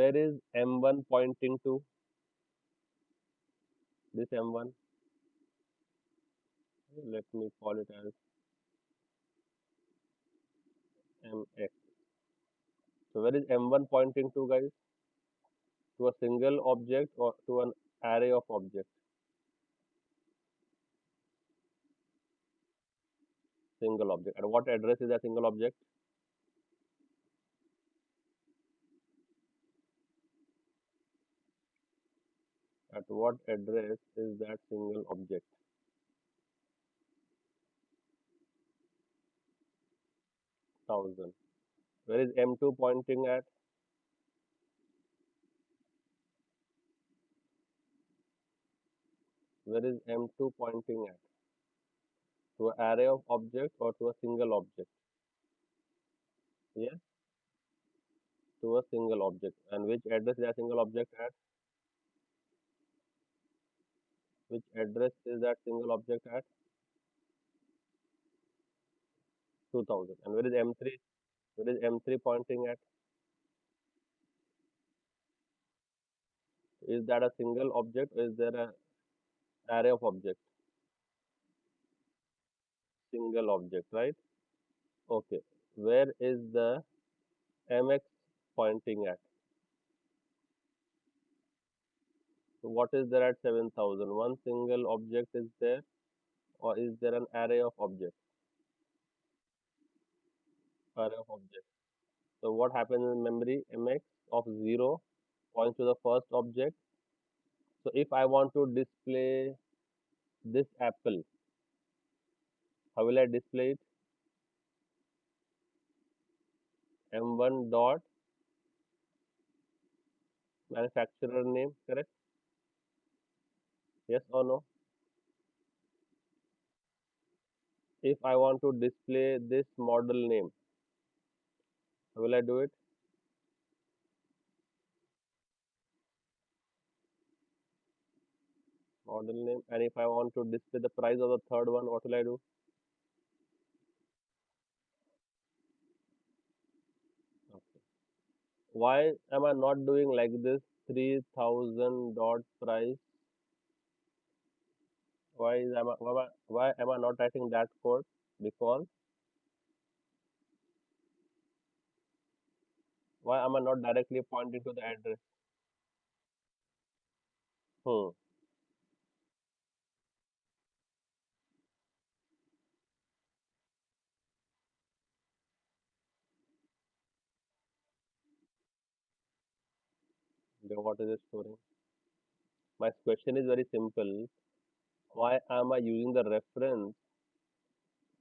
Where is M1 pointing to? This M1. Let me call it as MX. So where is M1 pointing to, guys? To a single object or to an array of objects? Single object. And what address is that single object? At what address is that single object? 1000. Where is M2 pointing at? Where is M2 pointing at? To an array of objects or to a single object? Yes, to a single object. And which address is that single object at? Which address is that single object at? 2000. And where is M3? Where is M3 pointing at? Is that a single object or is there an array of objects? Single object, right? Okay. Where is the MX pointing at? So what is there at 7000? One single object is there or is there an array of objects? Array of objects. So what happens in memory? MX of 0 points to the first object. So if I want to display this apple, how will I display it? M1 dot manufacturer name, correct? Yes or no? If I want to display this model name, how will I do it? Model name. And if I want to display the price of the third one, what will I do? Okay. Why am I not doing like this? 3000 dot price. Why am I not writing that code? Because why am I not directly pointing to the address? Hmm. Then what is it storing? My question is very simple. Why am I using the reference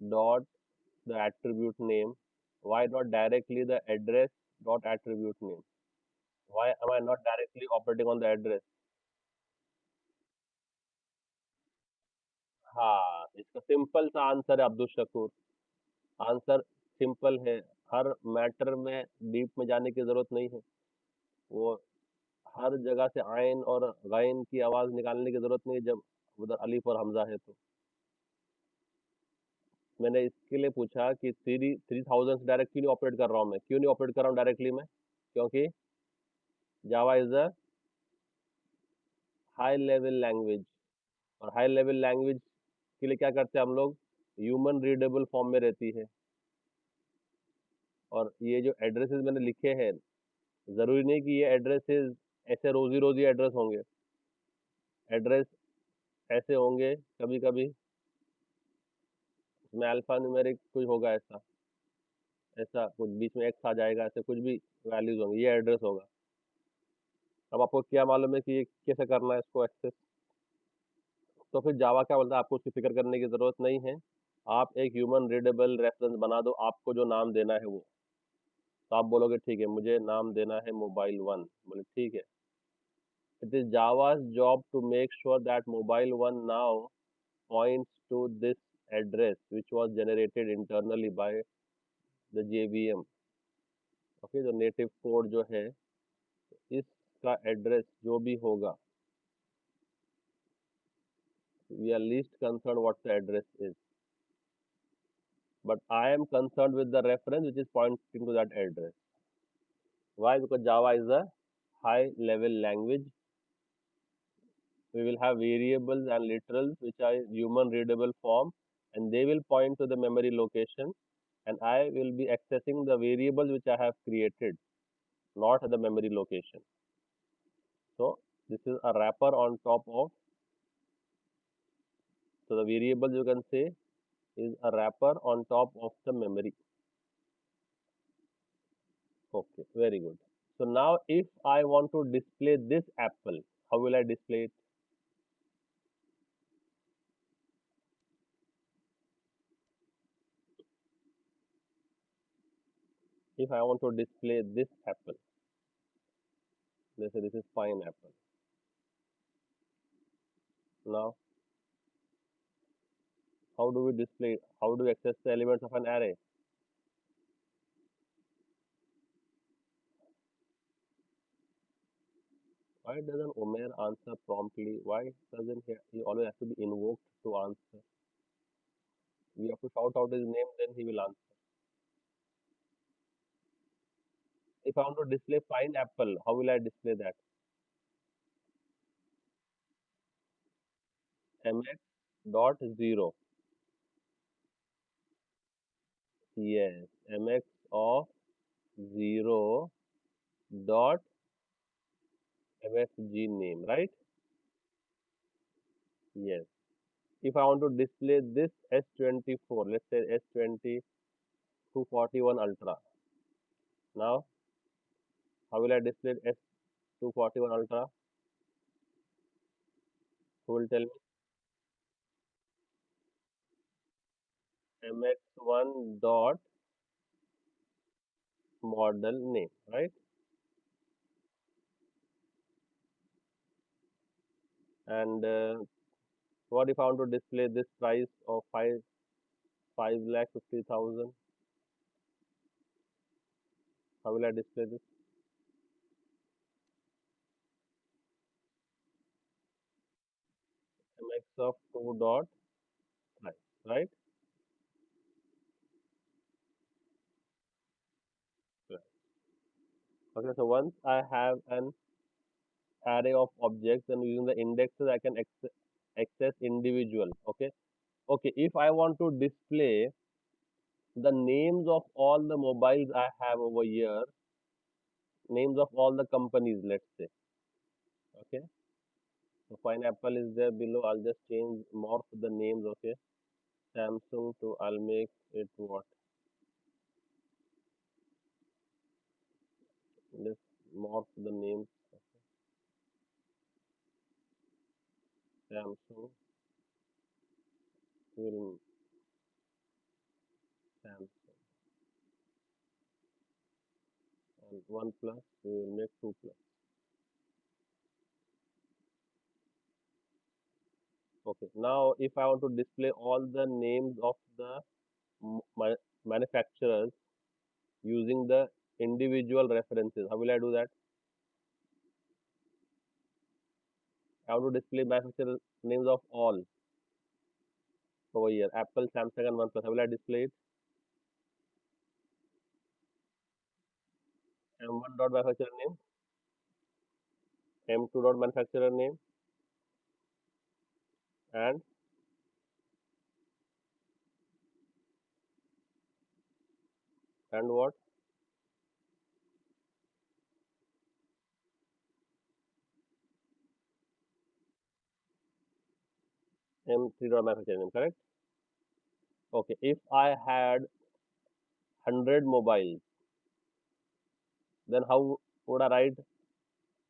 dot the attribute name? Why not directly the address dot attribute name? Why am I not directly operating on the address? हाँ, इसका simple सा answer है Abdul Shakoor. Answer simple है। हर matter में deep में जाने की जरूरत नहीं है। वो हर जगह से आयन और गैन की आवाज निकालने की जरूरत नहीं है जब उधर अलिफ और हमजा है तो। मैंने इसके लिए पूछा कि 3000 से डायरेक्ट क्यों नहीं ऑपरेट कर रहा हूँ मैं, क्यों नहीं ऑपरेट कर रहा हूँ डायरेक्टली मैं, क्योंकि Java is a high level language. और हाई लेवल लैंग्वेज के लिए क्या करते हैं हम लोग, ह्यूमन रीडेबल फॉर्म में रहती है। और ये जो एड्रेसेस मैंने लिखे हैं, जरूरी नहीं कि ये एड्रेसेस ऐसे रोजी रोजी एड्रेस होंगे। एड्रेस ऐसे होंगे कभी कभी इसमें अल्फा न्यूमेरिक कुछ होगा, ऐसा ऐसा कुछ बीच में एक्स आ जाएगा, ऐसे कुछ भी वैल्यूज होंगे, ये एड्रेस होगा। अब आपको क्या मालूम है कि ये कैसे करना है इसको एक्सेस? तो फिर जावा क्या बोलता है, आपको उसकी फिक्र करने की जरूरत नहीं है। आप एक ह्यूमन रीडेबल रेफरेंस बना दो, आपको जो नाम देना है वो। तो आप बोलोगे ठीक है मुझे नाम देना है मोबाइल वन, बोले ठीक है। It is Java's job to make sure that mobile one now points to this address which was generated internally by the JVM। Okay, जो नेटिव कोड जो है, इसका एड्रेस जो भी होगा, we are least concerned what the address is, but I am concerned with the reference which is pointing to that address. Why? Because Java is a high level language. We will have variables and literals which are human readable form, and they will point to the memory location, and I will be accessing the variables which I have created, not the memory location. So this is a wrapper on top of, so the variables you can say is a wrapper on top of the memory. Okay, very good. So now if I want to display this apple, how will I display it? If I want to display this apple, let's say this is pineapple. Now, how do we display it? How do we access the elements of an array? Why doesn't Umar answer promptly? Why doesn't he always have to be invoked to answer? We have to shout out his name, then he will answer. If I want to display pineapple, how will I display that? Mx dot zero. Yes, mx of zero dot FSD name, right? Yes. If I want to display this S24, let's say S20 241 Ultra. Now, how will I display S241 Ultra? Who will tell me? MX1 dot model name, right? And what if I want to display this price of 5,50,000? How will I display this? MX of 2 dot price, right? Right. Okay, so once I have an array of objects and using the indexes, I can access individual. Okay, okay. If I want to display the names of all the mobiles I have over here, names of all the companies, let's say. Okay, so pineapple is there below. I'll just change morph the names. Okay, Samsung to, I'll make it what? Let's morph the names. Samsung will Samsung, and one plus we will make two plus. Okay, now if I want to display all the names of the manufacturers using the individual references, how will I do that? I want to display manufacturer names of all over here. Apple, Samsung, and OnePlus. How will I display it? M1 dot manufacturer name, M2 dot manufacturer name, and what? M3 dot manufacturer name. Correct. Okay. If I had 100 mobiles, then how would I write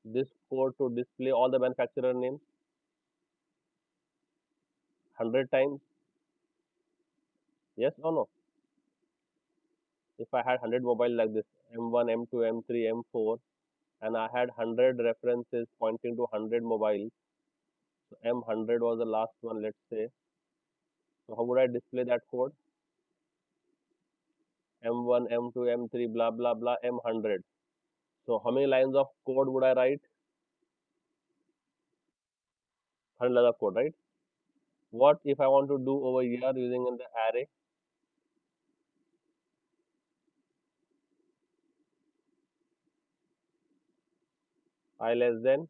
this code to display all the manufacturer names 100 times? Yes or no? If I had 100 mobile like this, M1, M2, M3, M4, and I had 100 references pointing to 100 mobiles, so M100 was the last one, let's say. So how would I display that code? M1, M2, M3, blah blah blah, M100. So how many lines of code would I write? 100 lines of code, right? What if I want to do over here using in the array? I less than,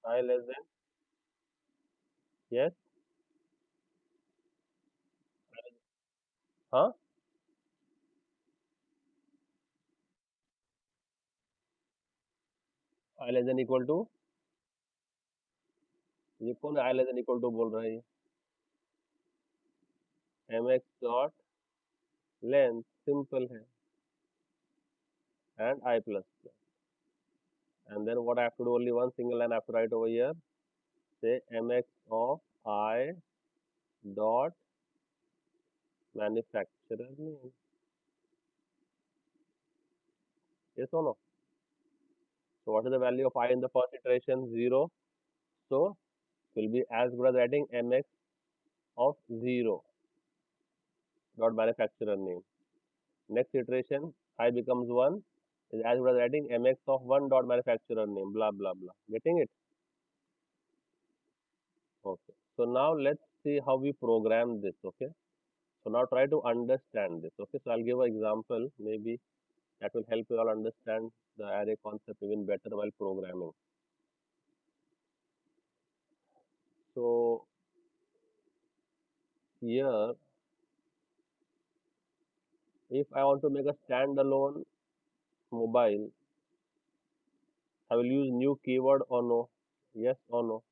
I less than, yes, huh? I less than equal to, ये कौन I less than equal to बोल रहा है ये? mx dot length simple है and I plus plus. And then what I have to do, only one single line I have to write over here, say mx of I dot manufacturer name. Yes or no? So what is the value of I in the first iteration? 0. So it will be as good as writing mx of 0 dot manufacturer name. Next iteration, I becomes 1 is as good as writing mx of 1 dot manufacturer name, blah blah blah. Getting it? Okay. So now let's see how we program this. Okay. So now try to understand this. Okay. So I'll give an example. Maybe that will help you all understand the array concept even better while programming. So here, if I want to make a standalone mobile, I will use new keyword or no? Yes or no?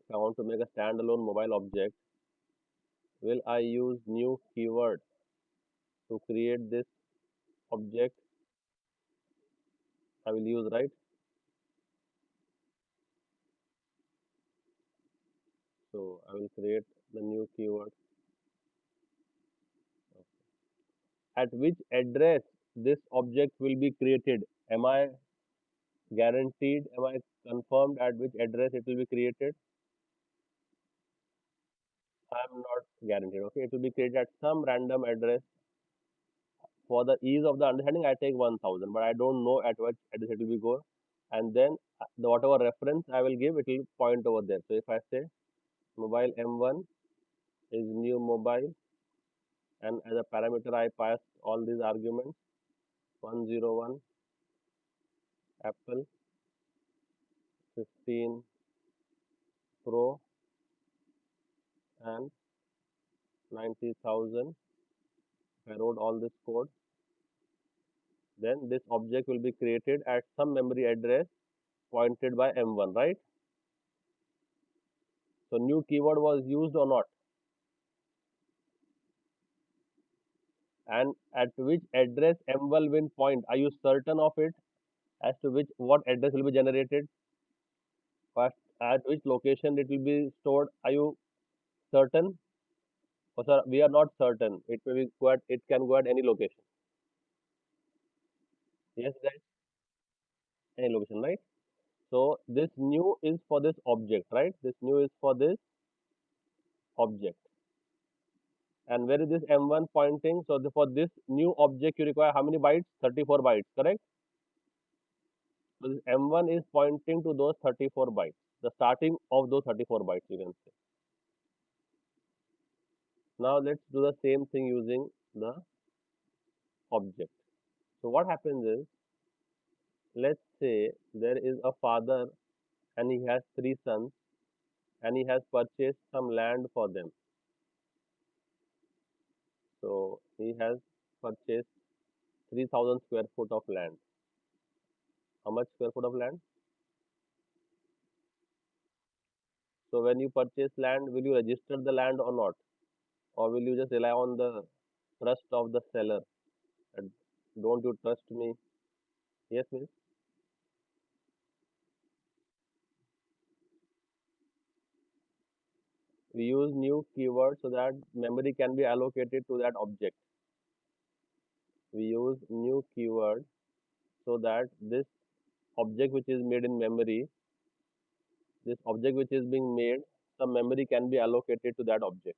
If I want to make a standalone mobile object, will I use new keyword to create this object? I will use, right? So I will create the new keyword. At which address this object will be created? Am I guaranteed? Am I confirmed at which address it will be created? I am not guaranteed. Okay, it will be created at some random address. For the ease of the understanding, I take 1000, but I don't know at what address it will be go. And then the whatever reference I will give, it will point over there. So if I say mobile M1 is new mobile, and as a parameter I pass all these arguments 101 Apple 15 Pro and 90,000. If I wrote all this code, then this object will be created at some memory address pointed by M1, right? So new keyword was used or not, and at which address M1 will point? Are you certain of it? As to which what address will be generated? First, at which location it will be stored? Are you certain? Or sir, we are not certain. It may be go at, it can go at any location. Yes, guys, any location, right? So this new is for this object, right? This new is for this object. And where is this M1 pointing? So for this new object, you require how many bytes? 34 bytes, correct? So this M1 is pointing to those 34 bytes, the starting of those 34 bytes, you can say. Now let's do the same thing using the object. So what happens is, let's say there is a father and he has three sons and he has purchased some land for them. So he has purchased 3000 square foot of land. How much square foot of land? So when you purchase land, will you register the land or not? Or will you just rely on the trust of the seller? And don't you trust me? Yes, miss. We use new keyword so that memory can be allocated to that object. We use new keyword so that this object which is made in memory, this object which is being made, some memory can be allocated to that object.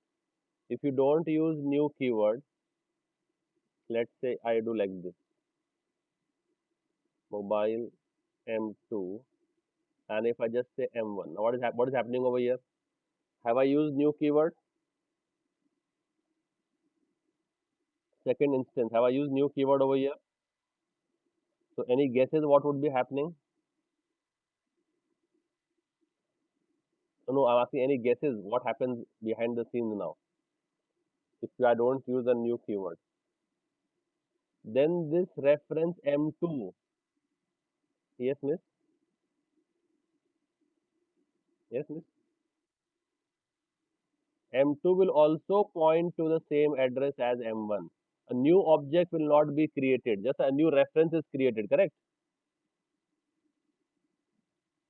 If you don't use new keyword, let's say I do like this, mobile M2, and if I just say M1, now what is happening over here? Have I used new keyword? second instance, have I used new keyword over here? So any guesses what would be happening? No, I'm asking any guesses what happens behind the scenes now if I don't use a new keyword. Then this reference M2, yes miss, yes miss, M2 will also point to the same address as M1. A new object will not be created, just a new reference is created, correct?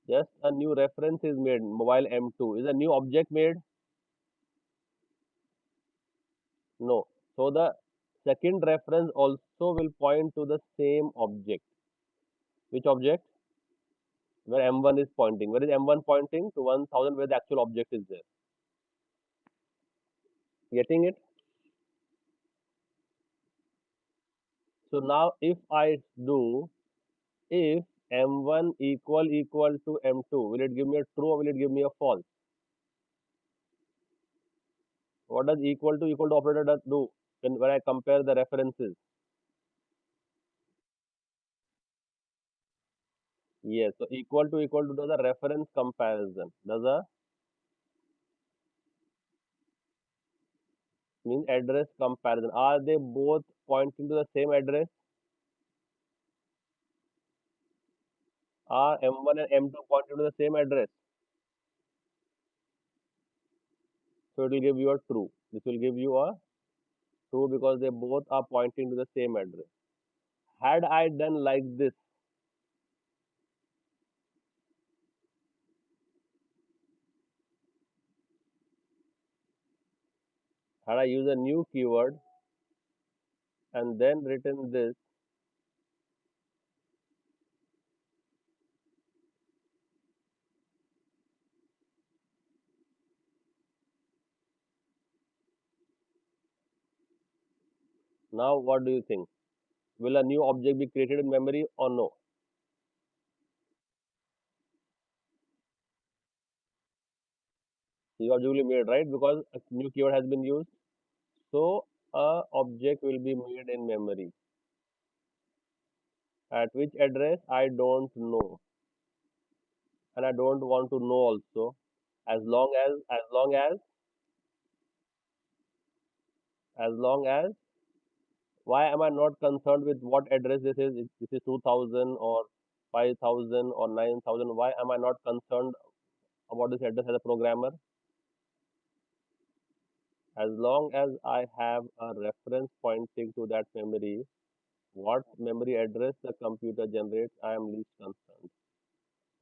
Just a new reference is made, mobile M2. Is a new object made? No. So the second reference also will point to the same object. Which object? Where M1 is pointing. Where is M1 pointing? To 1000 where the actual object is there. Getting it? So now if I do, if M1 equal to M2, will it give me a true or will it give me a false? What does equal to operator do when I compare the references? Yes, so equal to does a reference comparison. Does a means address comparison. Are they both pointing to the same address? Are M1 and M2 pointing to the same address? So it will give you a true. This will give you a true because they both are pointing to the same address. Had I done like this, had I used a new keyword and then written this, now what do you think? Will a new object be created in memory or no? The object will be made, right? Because a new keyword has been used. So a object will be made in memory. At which address I don't know, and I don't want to know also. As long as why am I not concerned with what address this is? If this is 2000 or 5000 or 9000. Why am I not concerned about this address as a programmer? As long as I have a reference pointing to that memory, what memory address the computer generates, I am least concerned.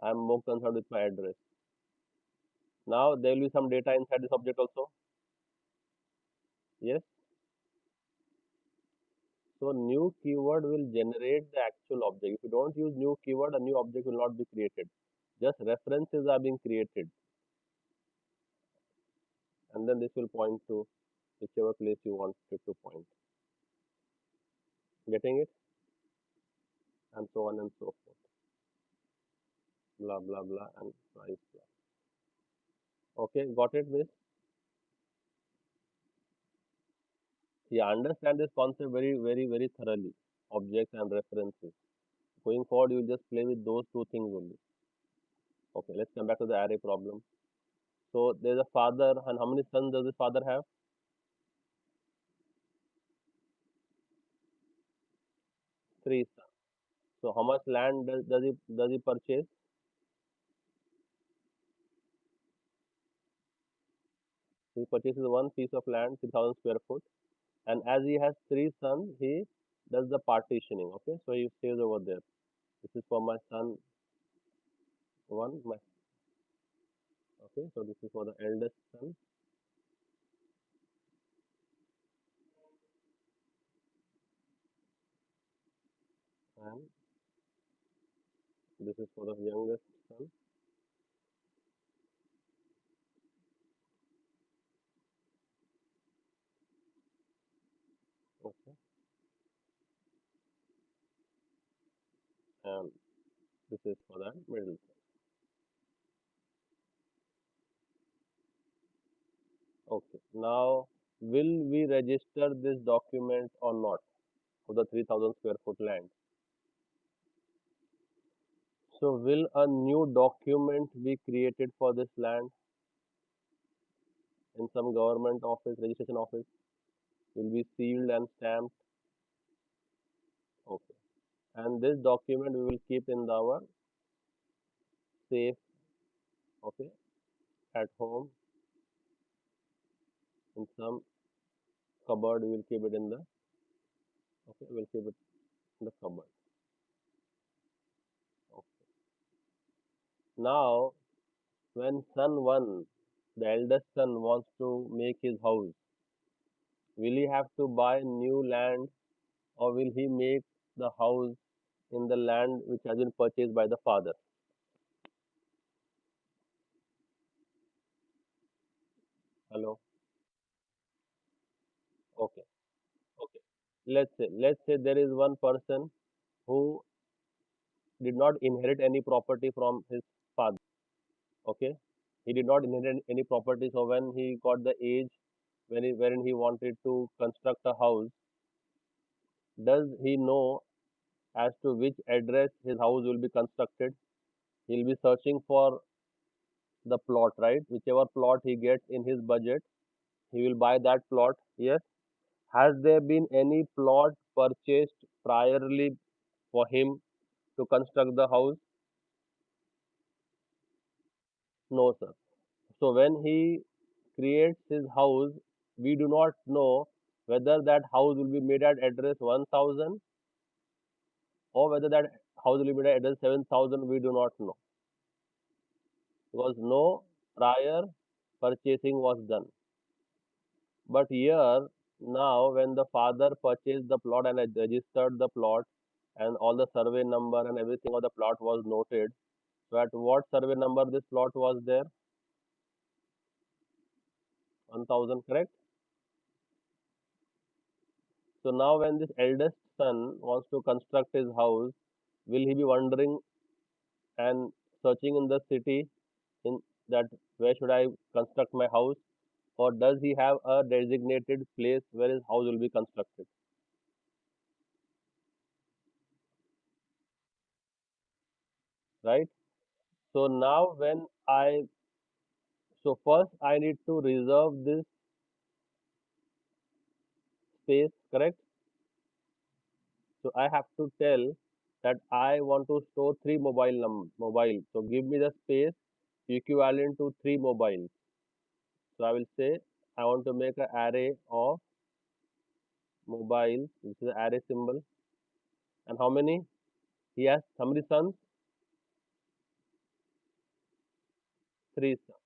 I am more concerned with my address. Now there will be some data inside this object also. Yes. So new keyword will generate the actual object. If you don't use new keyword, a new object will not be created. Just references are being created, and then this will point to whichever place you want it to point. Getting it? And so on and so forth. Blah blah blah and price blah. Okay, got it, miss? Yeah, understand this concept very, very, very thoroughly. Objects and references. Going forward, you will just play with those two things only. Okay, let's come back to the array problem. So there's a father, and how many sons does this father have? Three sons. So how much land does he purchase? He purchases one piece of land, 3,000 square foot, and as he has three sons, he does the partitioning. Okay, so he says over there, this is for my son one. My okay, so this is for the eldest son. And this is for the youngest son. Okay, and this is for the middle son. Okay, now will we register this document or not for the 3000 square foot land? So will a new document be created for this land in some government office, registration office? Will be sealed and stamped. Okay. And this document we will keep in our safe, okay, at home in some cupboard. We will keep it in the, okay, we'll keep it in the cupboard. Okay. Now, when son one, the eldest son wants to make his house, will he have to buy new land or will he make the house in the land which has been purchased by the father? Hello? Okay. Okay. Let's say there is one person who did not inherit any property from his father. Okay, he did not inherit any property. So when he got the age, wherein he wanted to construct a house, does he know as to which address his house will be constructed? He'll be searching for the plot, right? Whichever plot he gets in his budget, he will buy that plot. Yes. Has there been any plot purchased priorly for him to construct the house? No, sir. So when he creates his house, we do not know whether that house will be made at address 1000 or whether that house will be made at address 7000. We do not know because no prior purchasing was done. But here now, when the father purchased the plot and had registered the plot, and all the survey number and everything of the plot was noted. So at what survey number this plot was there? 1000, correct? So now when this eldest son wants to construct his house, will he be wandering and searching in the city in that where should I construct my house, or does he have a designated place where his house will be constructed, right? So now when I so first I need to reserve this space, correct? So I have to tell that I want to store three mobile. So give me the space equivalent to three mobiles. So I will say I want to make an array of mobiles, which is the array symbol. And how many? He has how many sons? Three sons.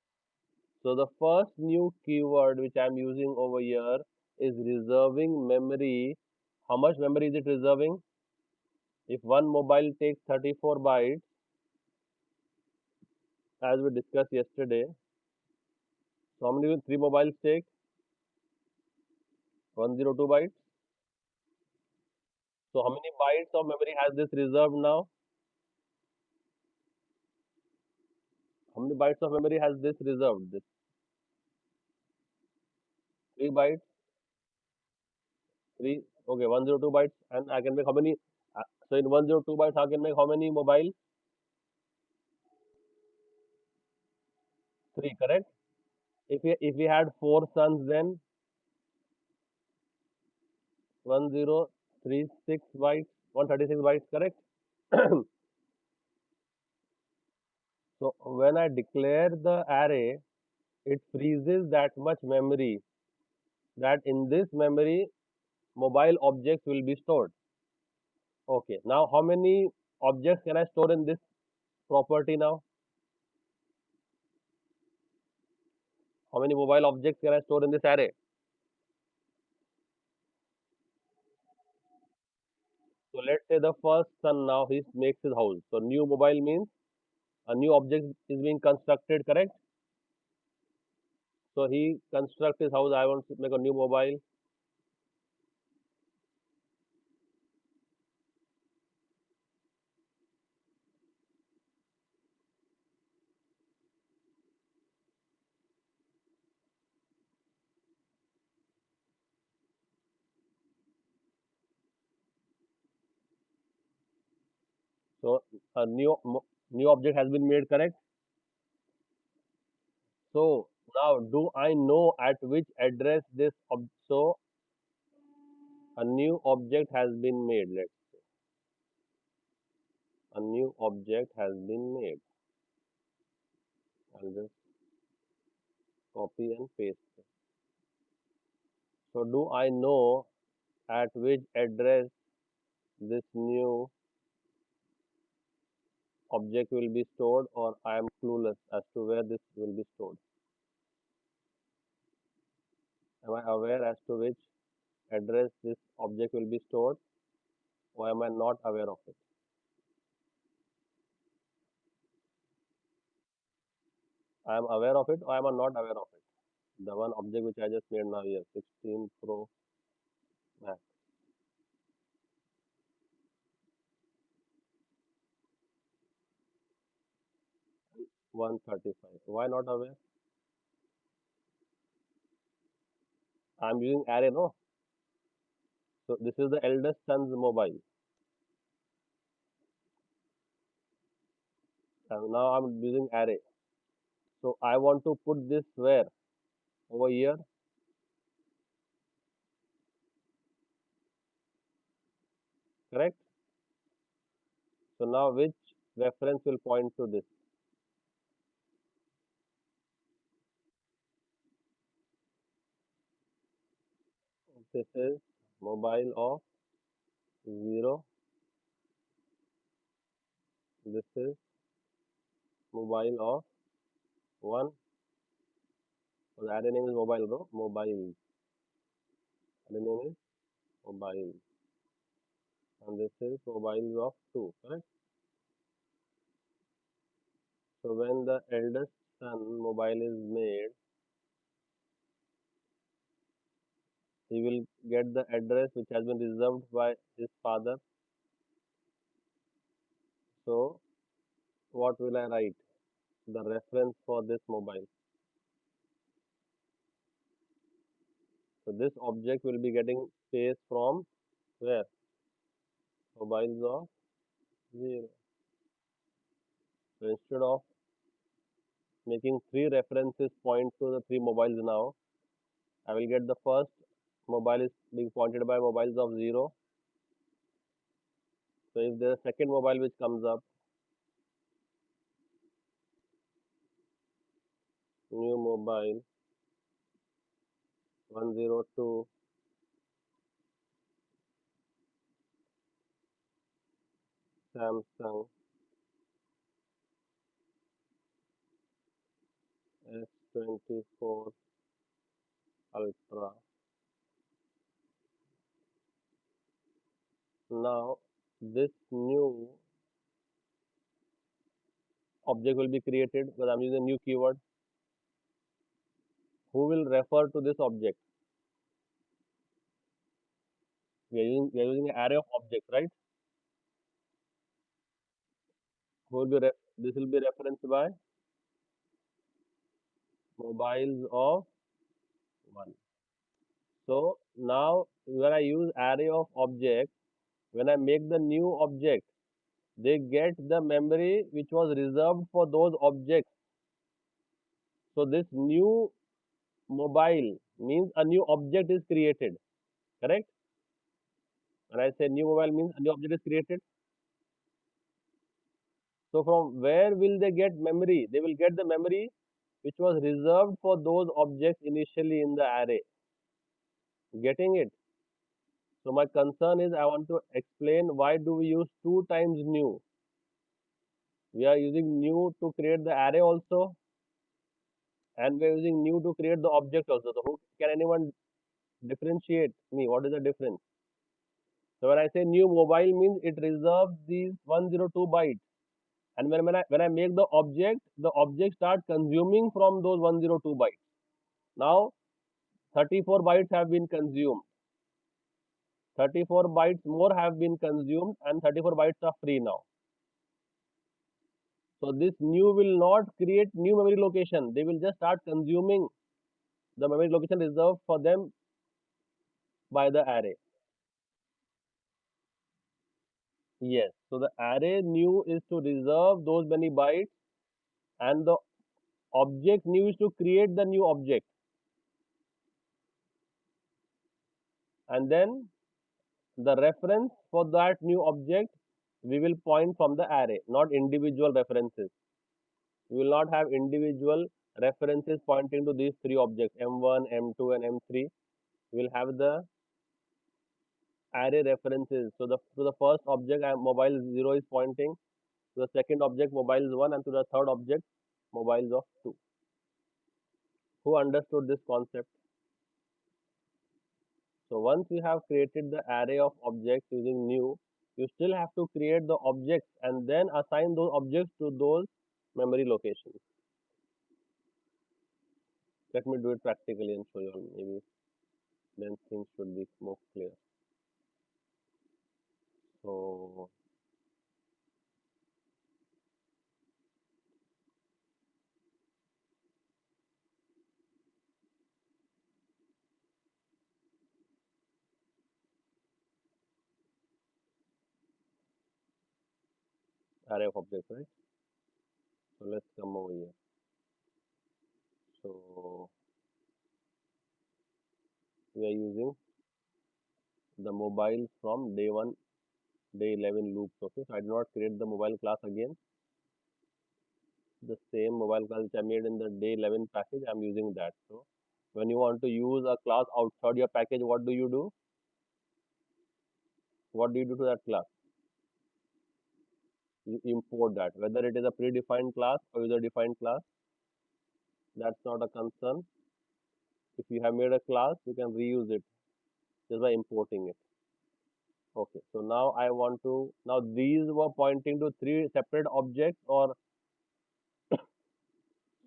So the first new keyword which I am using over here is reserving memory. How much memory is it reserving? If one mobile takes 34 bytes, as we discussed yesterday, so how many will three mobiles take? 102 bytes. So how many bytes of memory has this reserved now? How many bytes of memory has this reserved? This 3 bytes. Three. Okay, 102 bytes, and I can make how many? So in 102 bytes, I can make how many mobile? Three, correct? If we had four sons, then 1036 bytes, 136 bytes, correct? So when I declare the array, it freezes that much memory. That in this memory, mobile objects will be stored. Okay. Now how many objects can I store in this property now? How many mobile objects can I store in this array? So let's say the first son now he makes his house. So new mobile means a new object is being constructed, correct? So he constructs his house. I want to make a new mobile. A new object has been made, correct? So now, do I know at which address so a new object has been made? Let's say a new object has been made. I'll just copy and paste. So do I know at which address this new object will be stored, or I am clueless as to where this will be stored? Am I aware as to which address this object will be stored, or am I not aware of it? I am aware of it, or am I not aware of it? The one object which I just made now here, 16 Pro Max, 135. Why not aware? I am using array, no? So this is the eldest son's mobile. And now I'm using array. So I want to put this where? Over here, correct? So now which reference will point to this? This is mobile of 0. This is mobile of 1. So the array name is mobile, bro. Mobile. Array name is mobile. And this is mobiles of 2, correct? So when the eldest son mobile is made, he will get the address which has been reserved by his father. So what will I write? The reference for this mobile. So this object will be getting space from where? Mobiles of 0. So instead of making three references point to the three mobiles now, I will get the first mobile is being pointed by mobiles of 0. So if there is a second mobile which comes up, new mobile 102 Samsung S24 Ultra. Now this new object will be created because I'm using a new keyword. Who will refer to this object? We are using an array of objects, right? This will be referenced by mobiles of 1. So now when I use array of objects, when I make the new object, they get the memory which was reserved for those objects. So this new mobile means a new object is created, correct? When I say new mobile means a new object is created. So from where will they get memory? They will get the memory which was reserved for those objects initially in the array. Getting it? So my concern is I want to explain why do we use 2 times new. We are using new to create the array also, and we are using new to create the object also. So who can anyone differentiate me? What is the difference? So when I say new mobile means it reserves these 102 bytes. And when I make the object start consuming from those 102 bytes. Now 34 bytes have been consumed. 34 bytes more have been consumed and 34 bytes are free now. So this new will not create new memory location. They will just start consuming the memory location reserved for them by the array. Yes. So the array new is to reserve those many bytes, and the object new is to create the new object. And then the reference for that new object we will point from the array, not individual references. We will not have individual references pointing to these three objects, M1, M2, and M3. We will have the array references. So to the first object, mobile 0 is pointing, to the second object, mobile 1, and to the third object, mobiles of 2. Who understood this concept? So once you have created the array of objects using new, you still have to create the objects and then assign those objects to those memory locations. Let me do it practically and show you all. Maybe then things should be more clear. So array of objects, right? So let's come over here. So we are using the mobile from day 1, day 11 loops. Okay, so I did not create the mobile class again. The same mobile class which I made in the day 11 package, I'm using that. So when you want to use a class outside your package, what do you do? What do you do to that class? You import that, whether it is a predefined class or user defined class. That's not a concern. If you have made a class, you can reuse it just by importing it. Okay, so now I want to, now these were pointing to three separate objects, or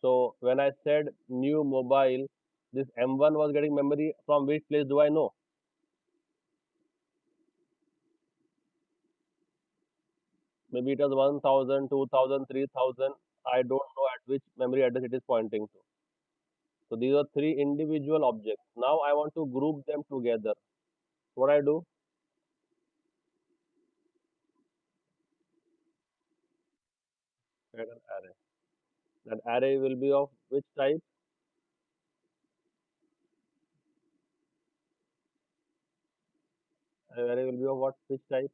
so when I said new mobile, this M1 was getting memory from which place do I know? Maybe it was 1000, 2000, 3000. I don't know at which memory address it is pointing to. So these are three individual objects. Now I want to group them together. What I do? Create an array. That array will be of which type? Array will be of what? Which type?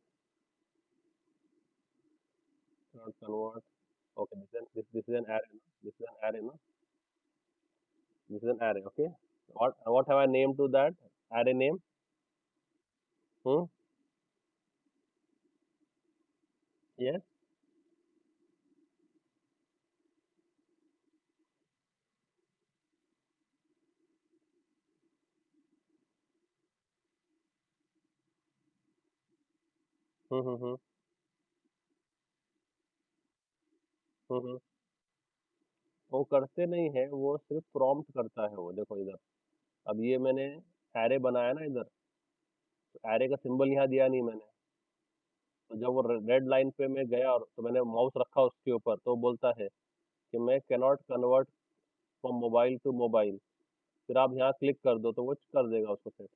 Not convert. Okay, this is an array. No? This is an array. No? This is an array. Okay. What have I named to that array name? Hmm? Yes. Hmm. Hmm. Hmm. Hmm. Hmm. वो करते नहीं है, वो सिर्फ prompt करता है। वो देखो इधर, अब ये मैंने एरे बनाया ना इधर, तो एरे का सिंबल यहाँ दिया नहीं मैंने। तो जब वो रेड लाइन पे मैं गया और तो मैंने माउस रखा उसके ऊपर, तो बोलता है कि मैं can not convert from mobile to mobile. फिर आप यहाँ क्लिक कर दो तो वो कर देगा उसको सेट।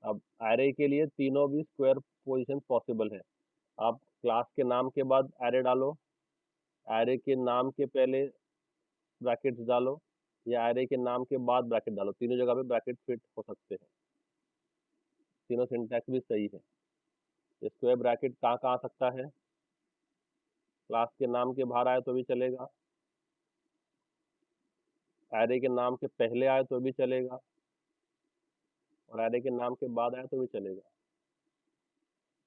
अब एरे के लिए तीनों भी स्क्वायर पोजीशन पॉसिबल है। आप क्लास के नाम के बाद एरे डालो, एरे के नाम के पहले ब्रैकेट्स डालो, या एरे के नाम के बाद ब्रैकेट डालो, तीनों जगह पे ब्रैकेट फिट हो सकते हैं। तीनों सिंटैक्स भी सही है। स्क्वायर ब्रैकेट कहाँ कहाँ आ सकता है? क्लास के नाम के बाहर आए तो भी चलेगा, एरे के नाम के पहले आए तो भी चलेगा, और एरे के नाम के बाद आए तो भी चलेगा।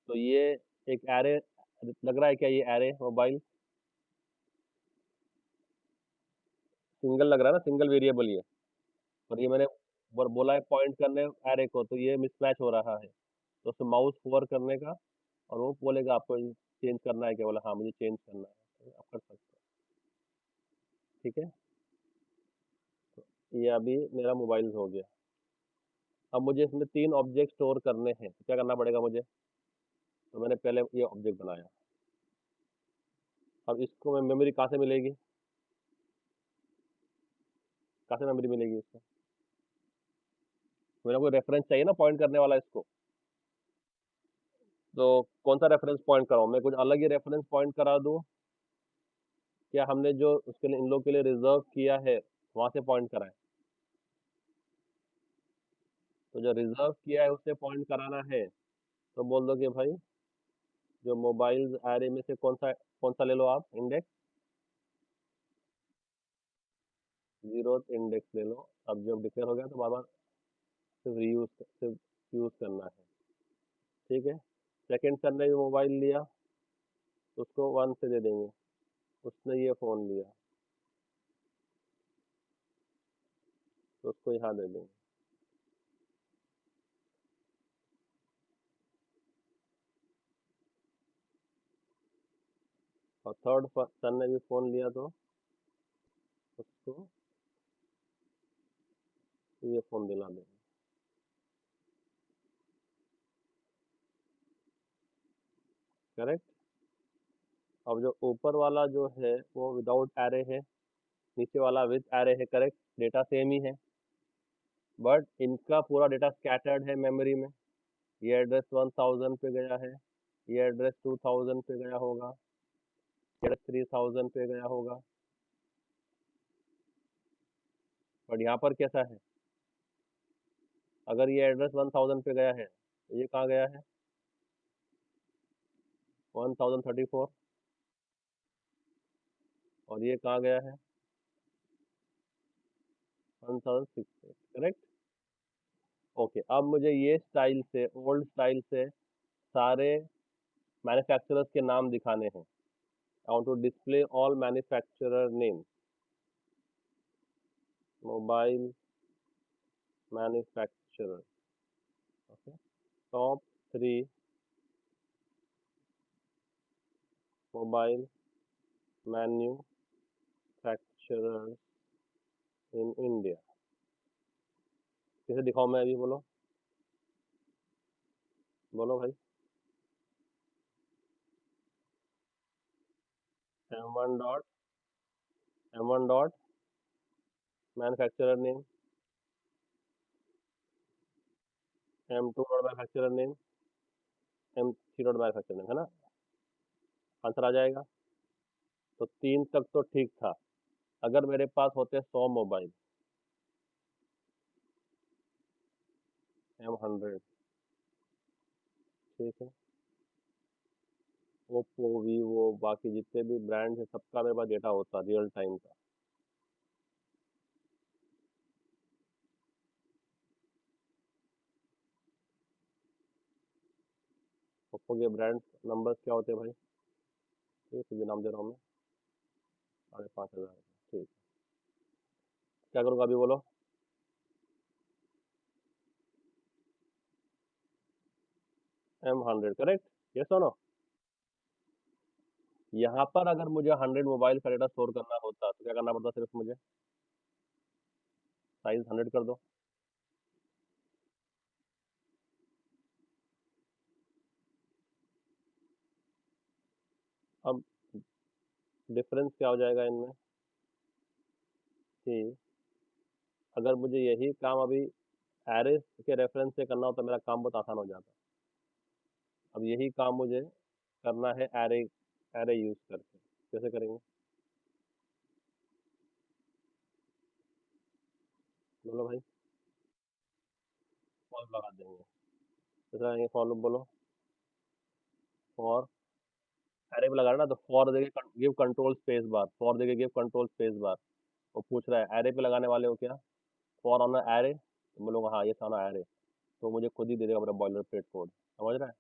तो ये एक एरे लग रहा है क्या? ये एरे मोबाइल सिंगल लग रहा है ना, सिंगल वेरिएबल ये। और ये मैंने बोला है पॉइंट करने एरे को, तो ये मिसमैच हो रहा है। तो उसमें माउस होवर करने का, और वो बोलेगा आपको चेंज करना है क्या? बोला हाँ मुझे चेंज करना है, तो आप कर सकते हो। ठीक है, ये अभी मेरा मोबाइल हो गया। अब मुझे इसमें तीन ऑब्जेक्ट स्टोर करने हैं, तो क्या करना पड़ेगा मुझे? तो मैंने पहले ये ऑब्जेक्ट बनाया। अब इसको मैं मेमोरी कहाँ से मिलेगी? कहाँ से मेमोरी मिलेगी इसको? मेरे को रेफरेंस चाहिए ना पॉइंट करने वाला इसको। तो कौन सा रेफरेंस पॉइंट कराऊँ मैं, कुछ अलग ही रेफरेंस पॉइंट करा दूँ, क्या हमने जो उसके लिए इन लोग के लिए रिजर्व किया है वहां से पॉइंट कराएं? तो जो रिजर्व किया है उससे पॉइंट कराना है, तो बोल दो कि भाई जो मोबाइल एरे में से कौन सा ले लो आप इंडेक्स, जीरो इंडेक्स ले लो। अब जब डिक्लेयर हो गया तो बार बार सिर्फ यूज करना है। ठीक है, सेकंड सन ने भी मोबाइल लिया तो उसको 1 से दे देंगे, उसने ये फ़ोन लिया तो उसको यहाँ दे देंगे। और थर्ड सन ने भी फ़ोन लिया तो उसको ये फ़ोन दिला देंगे। करेक्ट। अब जो ऊपर वाला जो है वो विदाउट एरे है, नीचे वाला विद एरे है। करेक्ट, डेटा सेम ही है, बट इनका पूरा डेटा स्कैटर्ड है मेमोरी में। ये एड्रेस 1000 पे गया है, ये एड्रेस 2000 पे गया होगा, ये एड्रेस 3000 पे गया होगा। बट यहाँ पर कैसा है, अगर ये एड्रेस 1000 पे गया है तो ये कहाँ गया है, 1034। और ये कहाँ गया है, 1068। करेक्ट। ओके, अब मुझे ये स्टाइल से, ओल्ड स्टाइल से सारे मैन्युफैक्चरर्स के नाम दिखाने हैं। I want to display all manufacturer name, mobile manufacturer. Okay, top 3 mobile manufacturer in India. कैसे दिखाऊं मैं अभी, बोलो बोलो भाई। M1 dot, M1 dot manufacturer name, M2 dot manufacturer name, M3 dot manufacturer name, है ना? आंसर आ जाएगा। तो 3 तक तो ठीक था। अगर मेरे पास होते 100 मोबाइल, M100, ठीक है, ओप्पो, वीवो, बाकी जितने भी ब्रांड है सबका मेरे पास डेटा होता रियल टाइम का। ओप्पो के ब्रांड नंबर्स क्या होते हैं भाई? ठीक है, नाम दे रहा हूँ मैं, 5,500। ठीक, क्या करूँगा अभी बोलो? M100, करेक्ट, ये सुनो। यहाँ पर अगर मुझे 100 मोबाइल का डेटा स्टोर करना होता तो क्या करना पड़ता, सिर्फ मुझे साइज 100 कर दो। अब डिफरेंस क्या हो जाएगा इनमें कि अगर मुझे यही काम अभी एरे के रेफरेंस से करना होता, मेरा काम बहुत आसान हो जाता। अब यही काम मुझे करना है एरे, एरे यूज करके। कैसे करेंगे, बोलो भाई। फॉर लगा देंगे, कैसे लगाएंगे फॉर, बोलो। फॉर एरे पे लगाना ना, तो फॉर देके give control space bar, for देके गिव कंट्रोल स्पेस बार। वो पूछ रहा है एरे पे लगाने वाले हो क्या, फॉर ऑन एरे, तो बोलूँगा हाँ ये ऑन एरे, तो मुझे खुद ही दे देगा मेरा बॉयलर प्लेट कोड। समझ रहा है?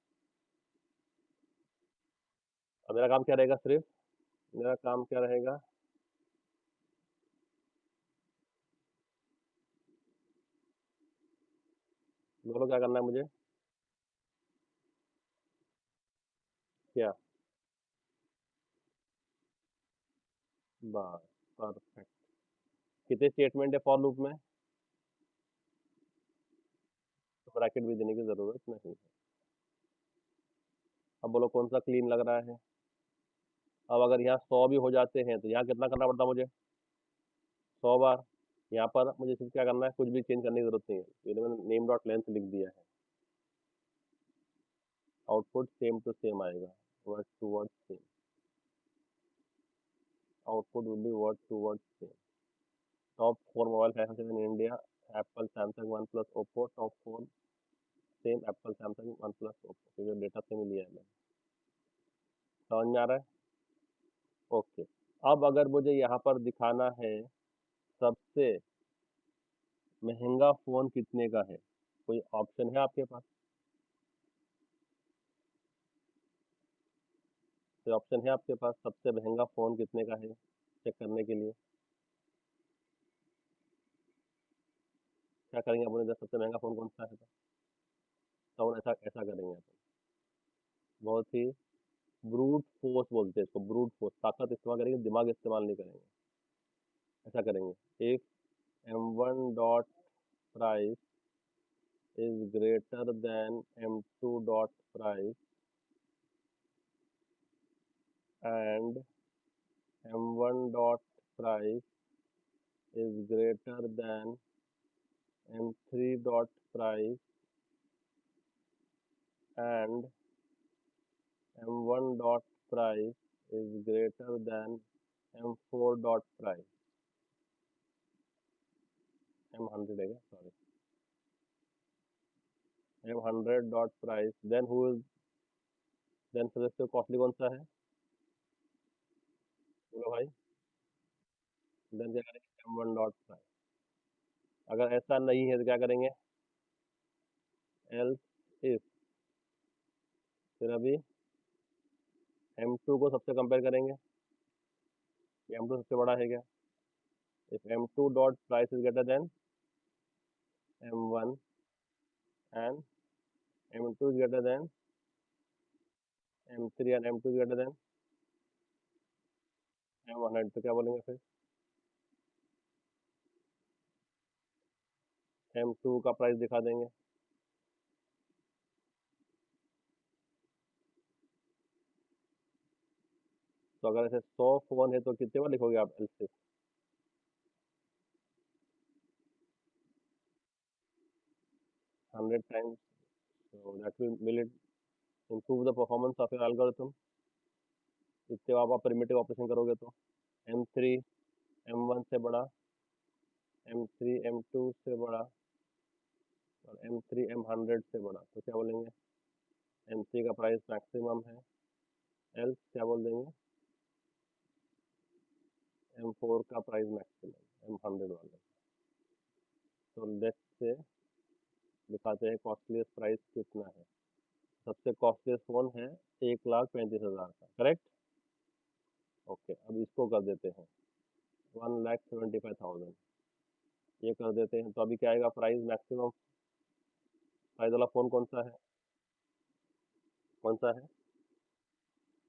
अब मेरा काम क्या रहेगा, सिर्फ मेरा काम क्या रहेगा, बोलो क्या करना है मुझे। क्या, बस, परफेक्ट। कितने स्टेटमेंट है फॉर लूप में, तो ब्रैकेट भी देने की जरूरत नहीं है। अब बोलो कौन सा क्लीन लग रहा है। अब अगर यहाँ 100 भी हो जाते हैं तो यहाँ कितना करना पड़ता मुझे, 100 बार। यहाँ पर मुझे सिर्फ क्या करना है, कुछ भी चेंज करने की जरूरत नहीं है, ये तो मैंने नेम डॉट लेंथ लिख दिया है। आउटपुट सेम टू सेम आएगा, word to word same, output will be word to word same. Top 4 mobile factories in India, Apple, Samsung, OnePlus, Oppo. Top 4 same, Apple, Samsung, OnePlus, Oppo, क्योंकि data same लिया है मैंने। समझ में आ रहा है? Okay. अब अगर मुझे यहाँ पर दिखाना है सबसे महंगा फोन कितने का है, कोई ऑप्शन है आपके पास? कोई ऑप्शन है आपके पास सबसे महंगा फोन कितने का है चेक करने के लिए? क्या करेंगे अपने इधर, सबसे महंगा फोन कौन सा है? तो ऐसा ऐसा करेंगे अपन, बहुत ही ब्रूट फोर्स बोलते हैं इसको, ब्रूट फोर्स, ताकत इस्तेमाल करेंगे, दिमाग इस्तेमाल नहीं करेंगे। ऐसा करेंगे, if M1 dot price is greater than M2 dot price and M1 dot price is greater than M3 dot price and M1 dot price is greater than M4 dot price, M100 है क्या, sorry, M100 dot price, then who is, then suggest costly कौन सा है, बोलो भाई? Then क्या करेंगे, M1 dot price. अगर ऐसा नहीं है तो क्या करेंगे, else if, फिर अभी M2 को सबसे कंपेयर करेंगे, M2 सबसे बड़ा है क्या? if M2 dot price is greater than M1 and M2 is greater than M3 and M2 is greater than M100, तो क्या बोलेंगे फिर, M2 का प्राइस दिखा देंगे। तो अगर ऐसे 100 फोन है तो कितने बार लिखोगे आप LCS? 100 times, so that will it improve the performance of your algorithm, जितने आप प्रिमिटिव ऑपरेशन करोगे तो। M3 M1 से बड़ा, M3 M2 से बड़ा और M3 M100 से बड़ा, तो क्या बोलेंगे, M3 का प्राइस मैक्सिमम है, एल्स क्या बोल देंगे, M4 का प्राइस मैक्सिमम, M100 वाले। तो लेट्स से दिखाते हैं कॉस्टलीस्ट प्राइस कितना है। सबसे कॉस्टलीस्ट फोन है 1,35,000 का, करेक्ट? ओके, अब इसको कर देते हैं 1,75,000, ये कर देते हैं, तो अभी क्या आएगा प्राइस, मैक्सिमम प्राइस वाला फोन कौन सा है, कौन सा है,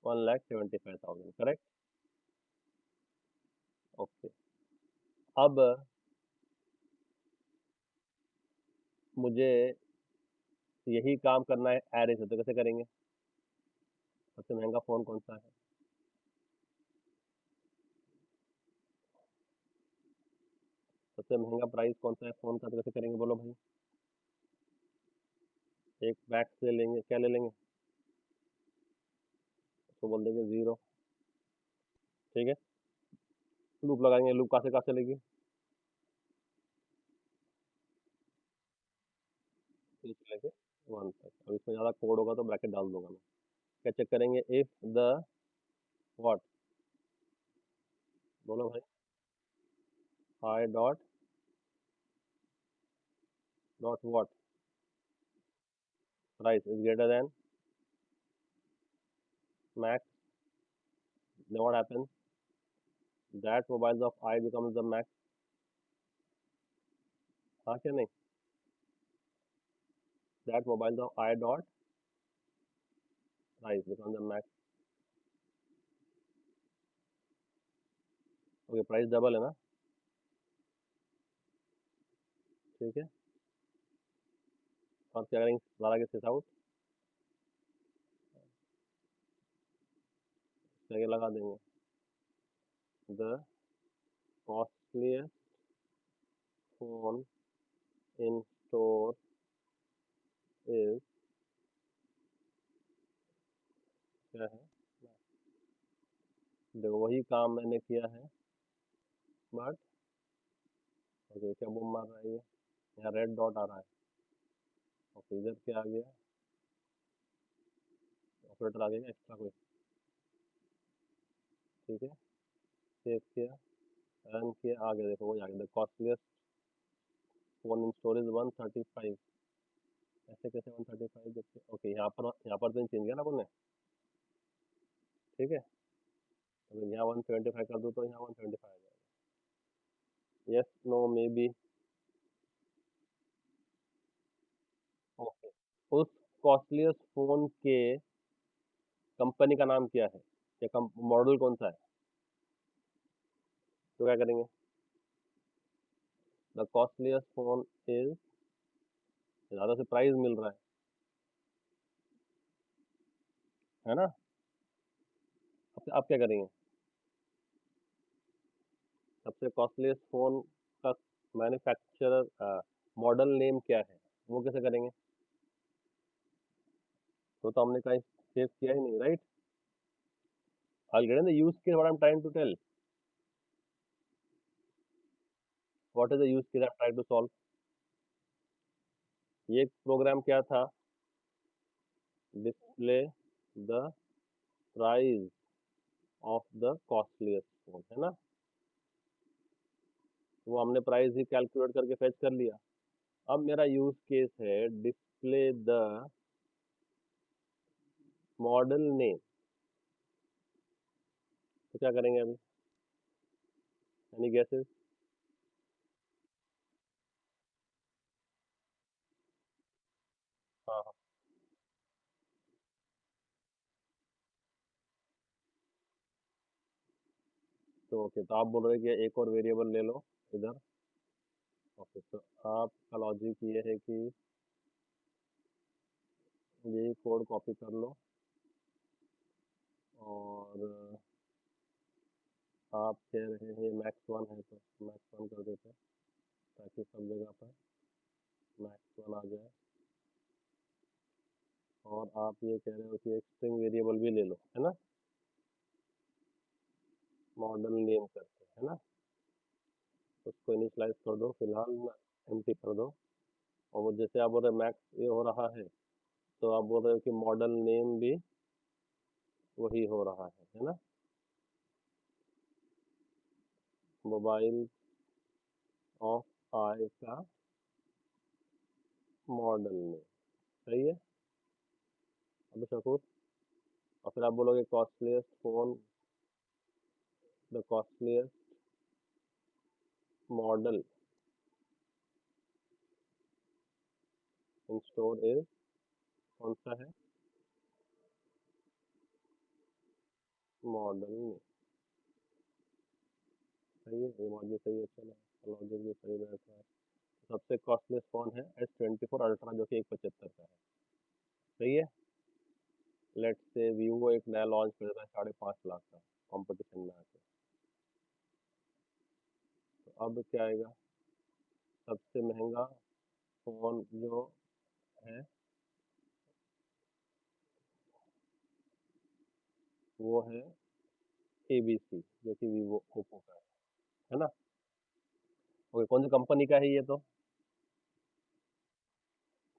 1,75,000, करेक्ट? ओके, अब मुझे यही काम करना है एरे से, तो कैसे करेंगे, सबसे महंगा फोन कौन सा है, सबसे महंगा प्राइस कौन सा है फोन का, तो कैसे करेंगे बोलो भाई? एक मैक्स ले लेंगे, क्या ले लेंगे, उसको बोल देंगे 0, ठीक है? लूप लगाएंगे, लूप कहाँ से चलेगी, लेके 1 तक। अब इसमें ज़्यादा कोड होगा तो ब्रैकेट डाल दूंगा मैं। क्या चेक करेंगे, इफ द व्हाट, बोलो भाई, I dot dot what price is greater than max, then what happens, that mobiles of I becomes the max, हाँ क्या नहीं, that mobiles of I dot price becomes the max। Okay, price double है ना, ठीक है? और क्या करेंगे, सारा के सिस आउट करके लगा देंगे, the costliest phone in store is क्या है, देखो वही काम मैंने किया है, बट ओके क्या बूम मार रहा है ये, यहाँ रेड डॉट आ रहा है। ओके इधर क्या आ गया, ऑपरेटर आ गया एक्स्ट्रा कोई। ठीक है, सेव किया, रन किया, आ गया, देखो वही आ गया, the costliest phone in storage 135। ऐसे कैसे 135 जबकि, ओके यहाँ पर तो चेंज किया ना आपने। ठीक है, अगर यहाँ 175 कर दूँ तो यहाँ 175 आ जाएगा। Yes no maybe. Okay, उस कॉस्टलिएस्ट फोन के कंपनी का नाम क्या है, या मॉडल कौन सा है, तो क्या करेंगे, द कॉस्टलिएस्ट फोन इज, ज़्यादा से प्राइस मिल रहा है ना। अब आप क्या करेंगे, सबसे कॉस्टलीस्ट फोन का मैन्युफैक्चरर मॉडल नेम क्या है, वो कैसे करेंगे, तो हमने कहीं सेव किया ही नहीं, right. I'll get in the use case what I'm trying to tell. What is the use case I'm trying to solve? ये प्रोग्राम क्या था, display the price of the costliest phone, है ना। वो हमने प्राइस ही calculate करके fetch कर लिया। अब मेरा यूज केस है डिस्प्ले द मॉडल नेम, तो क्या करेंगे अभी, एनी गेसेस। हाँ हाँ, तो ओके, तो आप बोल रहे हैं कि एक और वेरिएबल ले लो इधर। ओके, तो आपका लॉजिक ये है कि यही कोड कॉपी कर लो, और आप कह रहे हैं मैक्स वन है तो मैक्स वन कर देते हैं, ताकि सब जगह पर मैक्स वन आ जाए। और आप ये कह रहे हो कि एक स्ट्रिंग वेरिएबल भी ले लो, है ना, मॉडल नेम करके, है ना। उसको इनिशलाइज कर दो फिलहाल, एम्प्टी कर दो। और वो जैसे आप बोल रहे मैक्स ये हो रहा है, तो आप बोल रहे हो कि मॉडल नेम भी वही हो रहा है ना, मोबाइल ऑफ आई का मॉडल नेम, सही है। अब शकूर, और फिर आप बोलोगे costliest phone, the costliest model in store is, कौन सा है, मॉडल नेम, सही है, ये मॉडल सही है, चलो लॉजिक भी सही बैठ रहा है। सबसे कॉस्टलीस्ट फोन है S24 अल्ट्रा, जो कि 175 का है, सही है। लेट्स से वीवो एक नया लॉन्च कर रहा है 5.5 लाख का, कंपटीशन में आके, तो अब क्या आएगा, सबसे महंगा फोन जो है वो है ABC, जो कि वीवो ओप्पो का है ना। ओके, कौन सी कंपनी का है ये, तो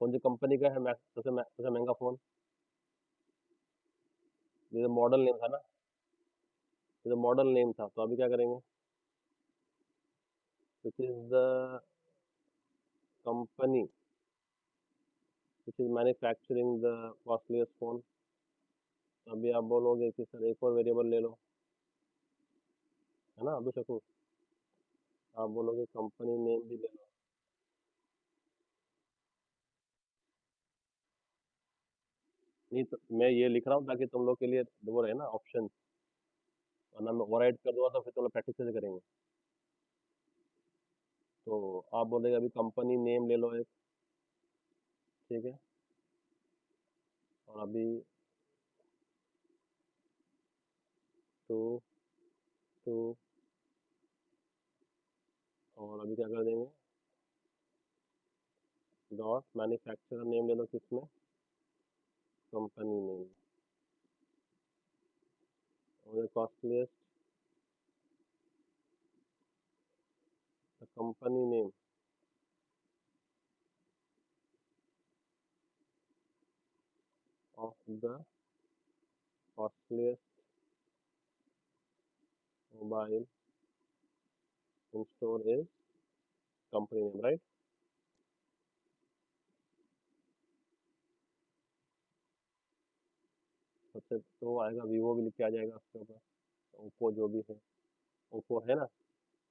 कौन सी कंपनी का है मैक्स सबसे महंगा फोन, ये तो मॉडल नेम था ना, ये तो मॉडल नेम था, तो अभी क्या करेंगे, which is the company which is manufacturing the costliest phone. अभी आप बोलोगे कि सर एक और वेरिएबल ले लो, है ना, अभी शकू, आप बोलोगे कंपनी नेम भी ले लो। नहीं तो मैं ये लिख रहा हूँ ताकि तुम लोग के लिए वो रहे ना ऑप्शन, वरना मैं ओवरराइड कर दूंगा तो फिर तुम लोग प्रैक्टिस कैसे करेंगे। तो आप बोलेगे अभी कंपनी नेम ले लो एक, ठीक है, और अभी टू टू, और अभी क्या कर देंगे, डॉट मैन्युफैक्चरर नेम ले लो, किसमें, company name, the costliest, the company name of the costliest mobile in store is company name, right? सबसे तो वो आएगा, वीवो भी लिख के आ जाएगा उसके ऊपर, ओप्पो जो भी है, ओप्पो है ना।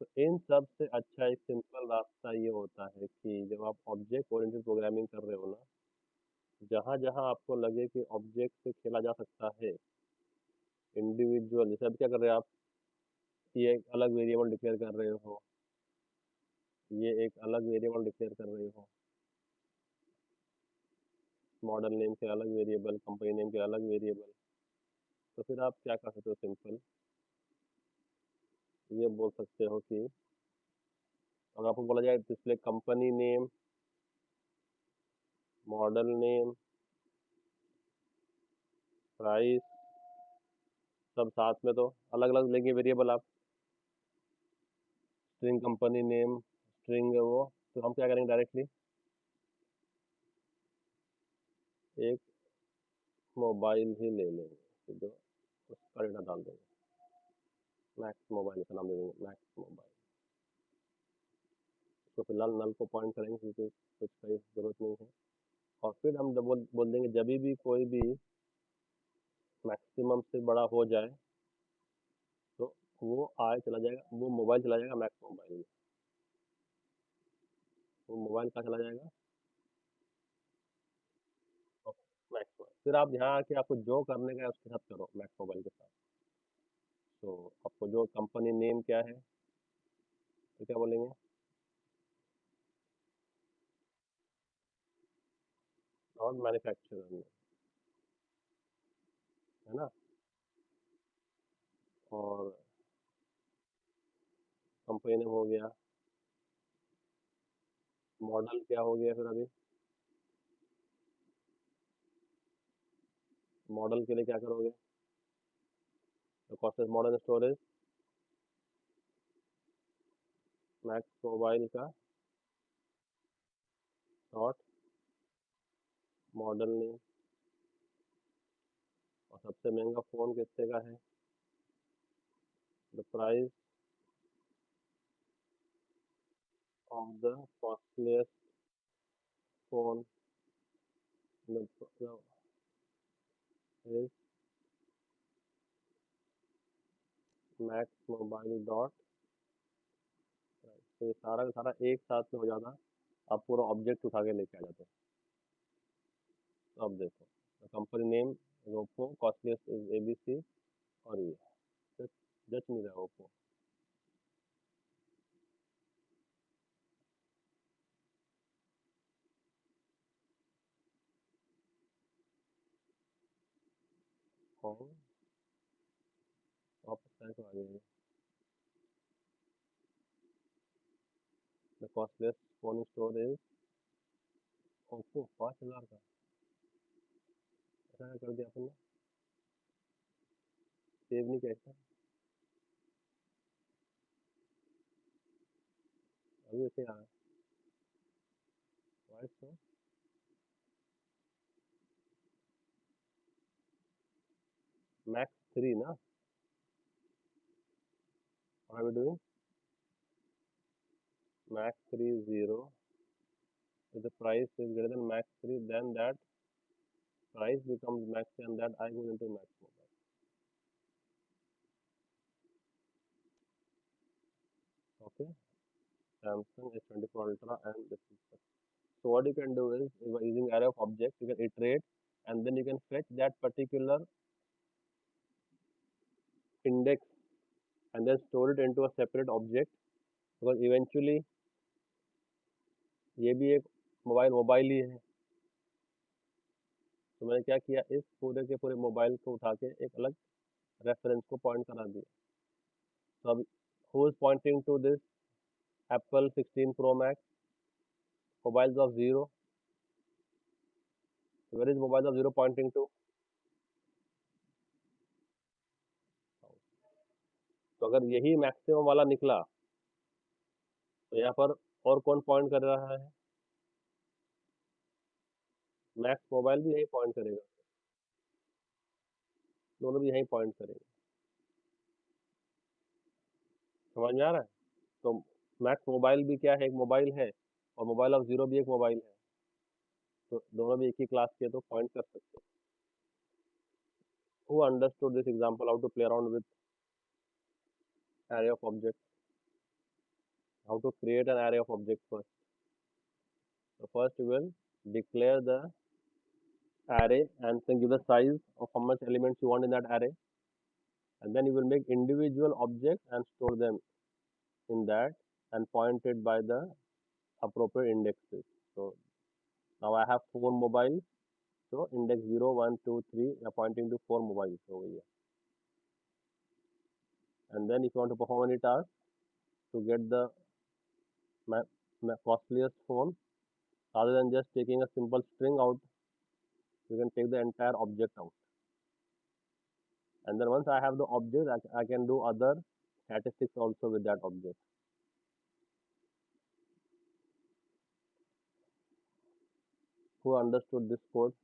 तो इन सब से अच्छा एक सिंपल रास्ता ये होता है कि जब आप ऑब्जेक्ट ओरिएंटेड प्रोग्रामिंग कर रहे हो ना, जहाँ जहाँ आपको लगे कि ऑब्जेक्ट से खेला जा सकता है, इंडिविजुअल, जैसे अभी क्या कर रहे हैं आप, ये एक अलग वेरिएबल डिक्लेयर कर रहे हो, ये एक अलग वेरिएबल डिक्लेयर कर रहे हो, मॉडल नेम के अलग वेरिएबल, कंपनी नेम के अलग वेरिएबल। तो फिर आप क्या कर सकते हो, सिंपल ये बोल सकते हो कि अगर आपको बोला जाए display company name, model name, price, सब साथ में, तो अलग अलग लेंगे वेरिएबल आप, स्ट्रिंग कंपनी नेम, स्ट्रिंग वो, तो हम क्या करेंगे डायरेक्टली एक मोबाइल ही ले लेंगे, जो उसका डेटा डाल देंगे, मैक्स मोबाइल का नाम दे देंगे, मैक्स मोबाइल। उसको फिलहाल नल को पॉइंट करेंगे क्योंकि कुछ का जरूरत नहीं है। और फिर हम बोल देंगे जब भी कोई भी मैक्सिमम से बड़ा हो जाए तो वो आए चला जाएगा, वो मोबाइल चला जाएगा मैक्स मोबाइल में, वो मोबाइल कहाँ चला जाएगा, मैक्स मोबाइल। फिर आप यहाँ आके आपको जो करने का है उसके साथ करो मैक्स मोबाइल के साथ। तो आपको जो कंपनी नेम क्या है, तो क्या बोलेंगे, और मैन्युफैक्चरर में, है ना, और कंपनी नेम हो गया, मॉडल क्या हो गया फिर अभी, मॉडल के लिए क्या करोगे, तो costless model storage, max mobile का डॉट मॉडल नेम, और सबसे महंगा फ़ोन कितने का है, the price of the costliest phone is max mobile dot price. तो ये सारा का सारा एक साथ में हो जाता, आप पूरा ऑब्जेक्ट उठा के लेके आ जाते हैं। तो अब देखो, company name Oppo, costliest is ABC, और ये जच जच नहीं रहा ओप्पो, फोन वापस आए तो आ गया, the costliest phone store is Oppo, 5,000 का, ऐसा क्या कर दिया आपने, सेव नहीं किया इसका, अभी ऐसे आ रहा है, वाइट सो मैक्स 3 ना, what are we doing, max 3 is 0, if the price is greater than max 3 then that price becomes max and that I goes into max mobile. Okay, Samsung S24 Ultra and this is the, so what you can do is by using array of objects you can iterate and then you can fetch that particular index and then store it into a separate object, because eventually ये भी एक mobile mobile ही है। तो मैंने क्या किया, इस पूरे के पूरे मोबाइल को उठा के एक अलग रेफरेंस को पॉइंट करा दिया। तो अब who is pointing to this Apple 16 Pro Max, mobiles of 0, where is mobiles of 0 pointing to, तो अगर यही मैक्सिमम वाला निकला तो यहाँ पर और कौन पॉइंट कर रहा है? मैक्स मोबाइल भी यही पॉइंट करेगा, दोनों भी यही पॉइंट करेंगे। समझ में आ रहा है? तो मैक्स मोबाइल भी क्या है, एक मोबाइल है, और मोबाइल ऑफ जीरो भी एक मोबाइल है, तो दोनों भी एक ही क्लास के, तो पॉइंट कर सकते हैं। Who understood this example, how to play around with array of objects, how to create an array of objects first? So first you will declare the array and then give the size of how much elements you want in that array, and then you will make individual objects and store them in that and point it by the appropriate indexes. So now I have four mobiles, so index 0, 1, 2, 3 are pointing to four mobiles over here. And then if you want to perform any task to get the costliest phone, rather than just taking a simple string out, you can take the entire object out. And then once I have the object, I can do other statistics also with that object. Who understood this code?